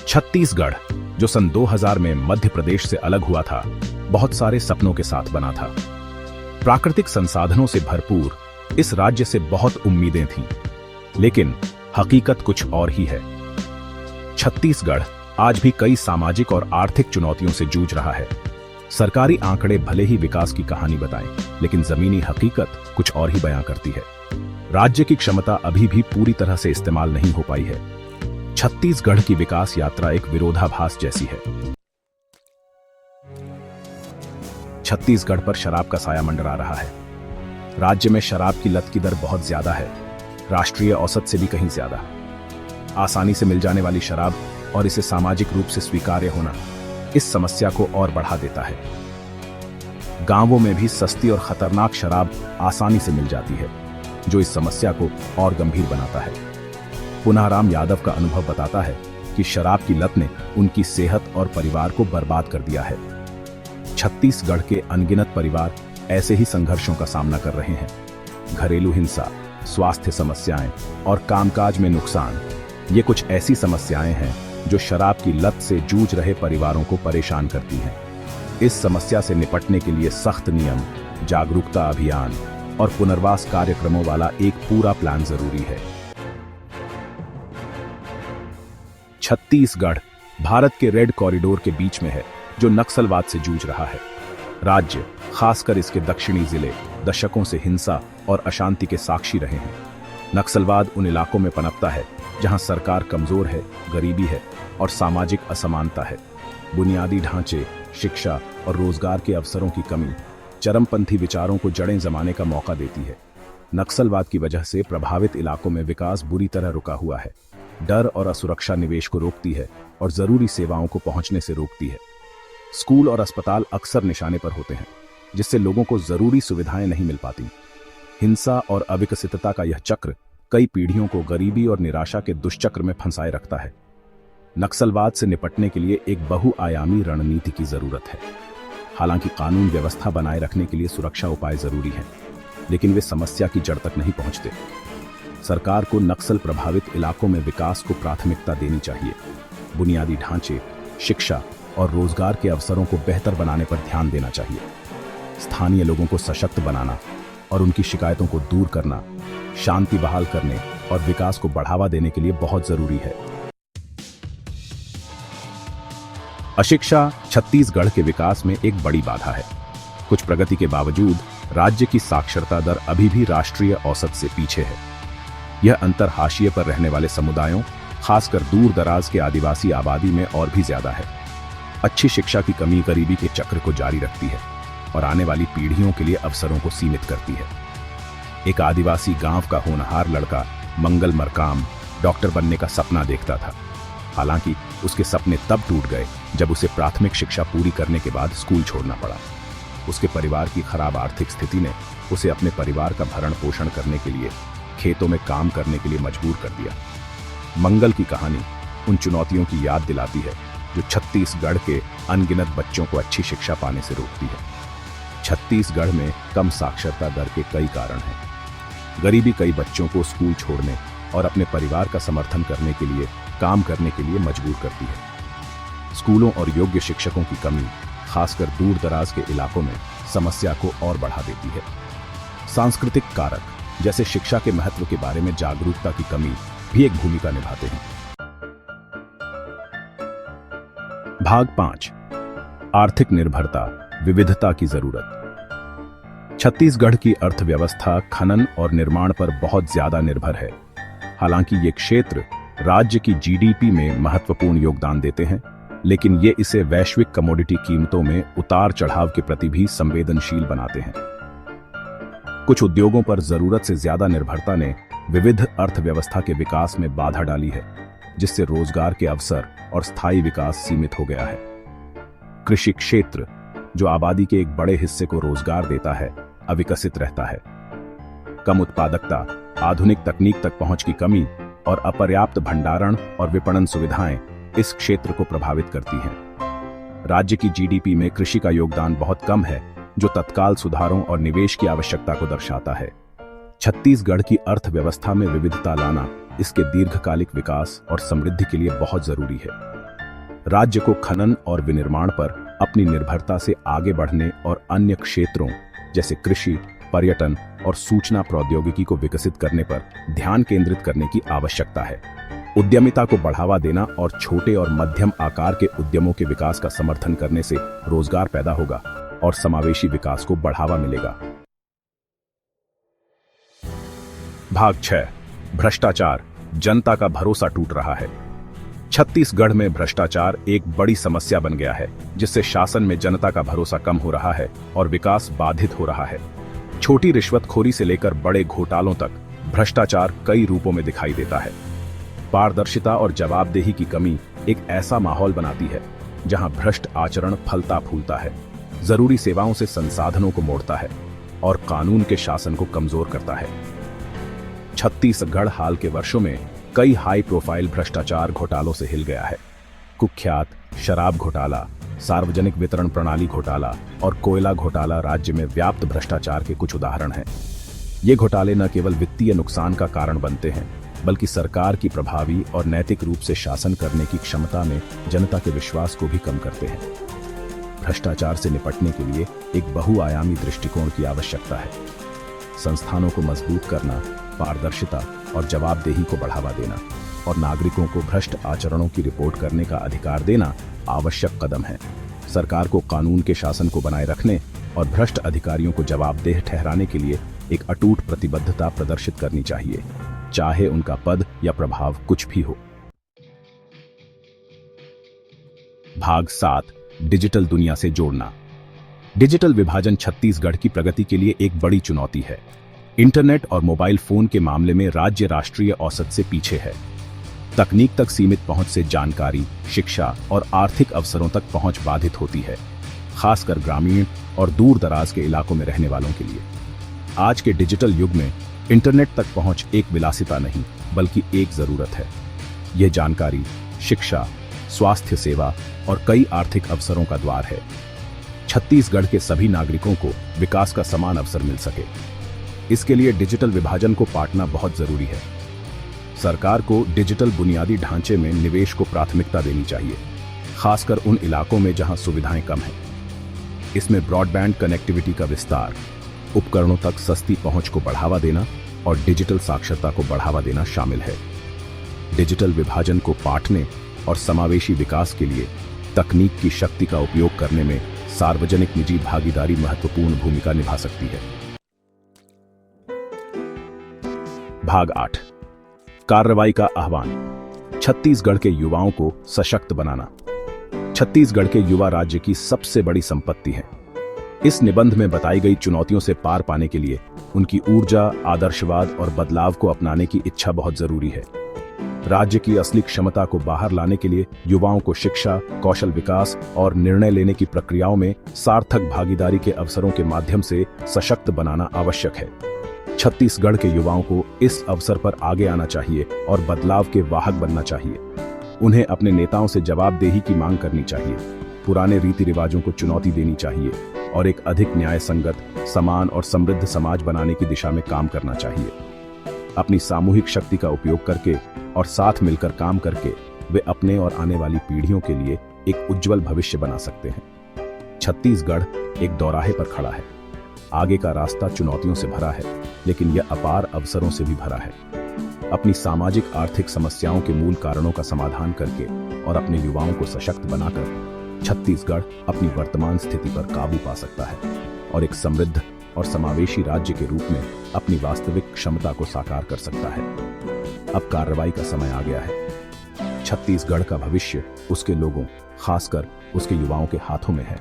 छत्तीसगढ़, जो सन 2000 में मध्य प्रदेश से अलग हुआ था, बहुत सारे सपनों के साथ बना था। प्राकृतिक संसाधनों से भरपूर इस राज्य से बहुत उम्मीदें थीं, लेकिन हकीकत कुछ और ही है। छत्तीसगढ़ आज भी कई सामाजिक और आर्थिक चुनौतियों से जूझ रहा है। सरकारी आंकड़े भले ही विकास की कहानी बताएं, लेकिन जमीनी हकीकत कुछ और ही बयां करती है। राज्य की क्षमता अभी भी पूरी तरह से इस्तेमाल नहीं हो पाई है। छत्तीसगढ़ की विकास यात्रा एक विरोधाभास जैसी है। छत्तीसगढ़ पर शराब का साया मंडरा रहा है। राज्य में शराब की लत की दर बहुत ज्यादा है, राष्ट्रीय औसत से भी कहीं ज्यादा। आसानी से मिल जाने वाली शराब और इसे सामाजिक रूप से स्वीकार्य होना इस समस्या को और बढ़ा देता है। गांवों में भी सस्ती और खतरनाक शराब आसानी से मिल जाती है, जो इस समस्या को और गंभीर बनाता है। पुनाराम यादव का अनुभव बताता है कि शराब की लत ने उनकी सेहत और परिवार को बर्बाद कर दिया है। छत्तीसगढ़ के अनगिनत परिवार ऐसे ही संघर्षों का सामना कर रहे हैं। घरेलू हिंसा, स्वास्थ्य समस्याएं और कामकाज में नुकसान, ये कुछ ऐसी समस्याएं हैं जो शराब की लत से जूझ रहे परिवारों को परेशान करती हैं। इस समस्या से निपटने के लिए सख्त नियम, जागरूकता अभियान और पुनर्वास कार्यक्रमों वाला एक पूरा प्लान जरूरी है। छत्तीसगढ़ भारत के रेड कॉरिडोर के बीच में है, जो नक्सलवाद से जूझ रहा है। राज्य, खासकर इसके दक्षिणी जिले, दशकों से हिंसा और अशांति के साक्षी रहे हैं। नक्सलवाद उन इलाकों में पनपता है जहां सरकार कमजोर है, गरीबी है और सामाजिक असमानता है। बुनियादी ढांचे, शिक्षा और रोजगार के अवसरों की कमी चरमपंथी विचारों को जड़ें जमाने का मौका देती है। नक्सलवाद की वजह से प्रभावित इलाकों में विकास बुरी तरह रुका हुआ है। डर और असुरक्षा निवेश को रोकती है और जरूरी सेवाओं को पहुंचने से रोकती है। स्कूल और अस्पताल अक्सर निशाने पर होते हैं, जिससे लोगों को जरूरी सुविधाएं नहीं मिल पाती। हिंसा और अविकसितता का यह चक्र कई पीढ़ियों को गरीबी और निराशा के दुष्चक्र में फंसाए रखता है। नक्सलवाद से निपटने के लिए एक बहुआयामी रणनीति की जरूरत है। हालांकि कानून व्यवस्था बनाए रखने के लिए सुरक्षा उपाय जरूरी हैं, लेकिन वे समस्या की जड़ तक नहीं पहुंचते। सरकार को नक्सल प्रभावित इलाकों में विकास को प्राथमिकता देनी चाहिए। बुनियादी ढांचे, शिक्षा और रोजगार के अवसरों को बेहतर बनाने पर ध्यान देना चाहिए। स्थानीय लोगों को सशक्त बनाना और उनकी शिकायतों को दूर करना, शांति बहाल करने और विकास को बढ़ावा देने के लिए बहुत जरूरी है। अशिक्षा छत्तीसगढ़ के विकास में एक बड़ी बाधा है। कुछ प्रगति के बावजूद राज्य की साक्षरता दर अभी भी राष्ट्रीय औसत से पीछे है। यह अंतर हाशिए पर रहने वाले समुदायों, खासकर दूर दराज के आदिवासी आबादी में और भी ज्यादा है। अच्छी शिक्षा की कमी गरीबी के चक्र को जारी रखती है और आने वाली पीढ़ियों के लिए अवसरों को सीमित करती है। एक आदिवासी गांव का होनहार लड़का मंगल मरकाम डॉक्टर बनने का सपना देखता था। हालांकि उसके सपने तब टूट गए जब उसे प्राथमिक शिक्षा पूरी करने के बाद स्कूल छोड़ना पड़ा। उसके परिवार की खराब आर्थिक स्थिति ने उसे अपने परिवार का भरण पोषण करने के लिए खेतों में काम करने के लिए मजबूर कर दिया। मंगल की कहानी उन चुनौतियों की याद दिलाती है जो छत्तीसगढ़ के अनगिनत बच्चों को अच्छी शिक्षा पाने से रोकती है। छत्तीसगढ़ में कम साक्षरता दर के कई कारण हैं। गरीबी कई बच्चों को स्कूल छोड़ने और अपने परिवार का समर्थन करने के लिए काम करने के लिए मजबूर करती है। स्कूलों और योग्य शिक्षकों की कमी, खासकर दूर दराज के इलाकों में, समस्या को और बढ़ा देती है। सांस्कृतिक कारक, जैसे शिक्षा के महत्व के बारे में जागरूकता की कमी, भी एक भूमिका निभाते हैं। भाग 5, आर्थिक निर्भरता, विविधता की जरूरत। छत्तीसगढ़ की अर्थव्यवस्था खनन और निर्माण पर बहुत ज्यादा निर्भर है। हालांकि ये क्षेत्र राज्य की जीडीपी में महत्वपूर्ण योगदान देते हैं, लेकिन ये इसे वैश्विक कमोडिटी कीमतों में उतार चढ़ाव के प्रति भी संवेदनशील बनाते हैं। कुछ उद्योगों पर जरूरत से ज्यादा निर्भरता ने विविध अर्थव्यवस्था के विकास में बाधा डाली है, जिससे रोजगार के अवसर और स्थायी विकास सीमित हो गया है। कृषि क्षेत्र, जो आबादी के एक बड़े हिस्से को रोजगार देता है, अविकसित रहता है। कम उत्पादकता, आधुनिक तकनीक तक पहुंच की कमी और अपर्याप्त भंडारण और विपणन सुविधाएं इस क्षेत्र को प्रभावित करती हैं। राज्य की जीडीपी में कृषि का योगदान बहुत कम है, जो तत्काल सुधारों और निवेश की आवश्यकता को दर्शाता है। छत्तीसगढ़ की अर्थव्यवस्था में विविधता लाना इसके दीर्घकालिक विकास और समृद्धि के लिए बहुत जरूरी है। राज्य को खनन और विनिर्माण पर अपनी निर्भरता से आगे बढ़ने और अन्य क्षेत्रों जैसे कृषि, पर्यटन और सूचना प्रौद्योगिकी को विकसित करने पर ध्यान केंद्रित करने की आवश्यकता है। उद्यमिता को बढ़ावा देना और छोटे और मध्यम आकार के उद्यमों के विकास का समर्थन करने से रोजगार पैदा होगा और समावेशी विकास को बढ़ावा मिलेगा। भाग 6। भ्रष्टाचार, जनता का भरोसा टूट रहा है। छत्तीसगढ़ में भ्रष्टाचार एक बड़ी समस्या बन गया है, जिससे शासन में जनता का भरोसा कम हो रहा है और विकास बाधित हो रहा है। छोटी रिश्वतखोरी से लेकर बड़े घोटालों तक भ्रष्टाचार कई रूपों में दिखाई देता है। पारदर्शिता और जवाबदेही की कमी एक ऐसा माहौल बनाती है जहां भ्रष्ट आचरण फलता फूलता है, जरूरी सेवाओं से संसाधनों को मोड़ता है और कानून के शासन को कमजोर करता है। छत्तीसगढ़ हाल के वर्षों में कई हाई प्रोफाइल भ्रष्टाचार घोटालों से हिल गया है। कुख्यात शराब घोटाला, सार्वजनिक वितरण प्रणाली घोटाला और कोयला घोटाला राज्य में व्याप्त भ्रष्टाचार के कुछ उदाहरण हैं। ये घोटाले न केवल वित्तीय नुकसान का कारण बनते हैं, बल्कि सरकार की प्रभावी और नैतिक रूप से शासन करने की क्षमता में जनता के विश्वास को भी कम करते हैं। भ्रष्टाचार से निपटने के लिए एक बहुआयामी दृष्टिकोण की आवश्यकता है। संस्थानों को मजबूत करना, पारदर्शिता और जवाबदेही को बढ़ावा देना और नागरिकों को भ्रष्ट आचरणों की रिपोर्ट करने का अधिकार देना आवश्यक कदम है। सरकार को कानून के शासन को बनाए रखने और भ्रष्ट अधिकारियों को जवाबदेह ठहराने के लिए एक अटूट प्रतिबद्धता प्रदर्शित करनी चाहिए, चाहे उनका पद या प्रभाव कुछ भी हो। भाग 7। डिजिटल दुनिया से जोड़ना। डिजिटल विभाजन छत्तीसगढ़ की प्रगति के लिए एक बड़ी चुनौती है। इंटरनेट और मोबाइल फोन के मामले में राज्य राष्ट्रीय औसत से पीछे है। तकनीक तक सीमित पहुंच से जानकारी, शिक्षा और आर्थिक अवसरों तक पहुंच बाधित होती है, खासकर ग्रामीण और दूर दराज के इलाकों में रहने वालों के लिए। आज के डिजिटल युग में इंटरनेट तक पहुंच एक विलासिता नहीं, बल्कि एक जरूरत है। यह जानकारी, शिक्षा, स्वास्थ्य सेवा और कई आर्थिक अवसरों का द्वार है। छत्तीसगढ़ के सभी नागरिकों को विकास का समान अवसर मिल सके, इसके लिए डिजिटल विभाजन को पाटना बहुत जरूरी है। सरकार को डिजिटल बुनियादी ढांचे में निवेश को प्राथमिकता देनी चाहिए, खासकर उन इलाकों में जहां सुविधाएं कम हैं। इसमें ब्रॉडबैंड कनेक्टिविटी का विस्तार, उपकरणों तक सस्ती पहुंच को बढ़ावा देना और डिजिटल साक्षरता को बढ़ावा देना शामिल है। डिजिटल विभाजन को पाटने और समावेशी विकास के लिए तकनीक की शक्ति का उपयोग करने में सार्वजनिक निजी भागीदारी महत्वपूर्ण भूमिका निभा सकती है। भाग 8। कार्रवाई का आह्वान। छत्तीसगढ़ के युवाओं को सशक्त बनाना। छत्तीसगढ़ के युवा राज्य की सबसे बड़ी संपत्ति है। इस निबंध में बताई गई चुनौतियों से पार पाने के लिए उनकी ऊर्जा, आदर्शवाद और बदलाव को अपनाने की इच्छा बहुत जरूरी है। राज्य की असली क्षमता को बाहर लाने के लिए युवाओं को शिक्षा, कौशल विकास और निर्णय लेने की प्रक्रियाओं में सार्थक भागीदारी के अवसरों के माध्यम से सशक्त बनाना आवश्यक है। छत्तीसगढ़ के युवाओं को इस अवसर पर आगे आना चाहिए और बदलाव के वाहक बनना चाहिए। उन्हें अपने नेताओं से जवाबदेही की मांग करनी चाहिए, पुराने रीति रिवाजों को चुनौती देनी चाहिए और एक अधिक न्याय संगत, समान और समृद्ध समाज बनाने की दिशा में काम करना चाहिए। अपनी सामूहिक शक्ति का उपयोग करके और साथ मिलकर काम करके वे अपने और आने वाली पीढ़ियों के लिए एक उज्जवल भविष्य बना सकते हैं। छत्तीसगढ़ एक दौराहे पर खड़ा है। आगे का रास्ता चुनौतियों से भरा है, लेकिन यह अपार अवसरों से भी भरा है। अपनी सामाजिक आर्थिक समस्याओं के मूल कारणों का समाधान करके और अपने युवाओं को सशक्त बनाकर छत्तीसगढ़ अपनी वर्तमान स्थिति पर काबू पा सकता है और एक समृद्ध और समावेशी राज्य के रूप में अपनी वास्तविक क्षमता को साकार कर सकता है। अब कार्रवाई का समय आ गया है। छत्तीसगढ़ का भविष्य उसके लोगों, खासकर उसके युवाओं के हाथों में है।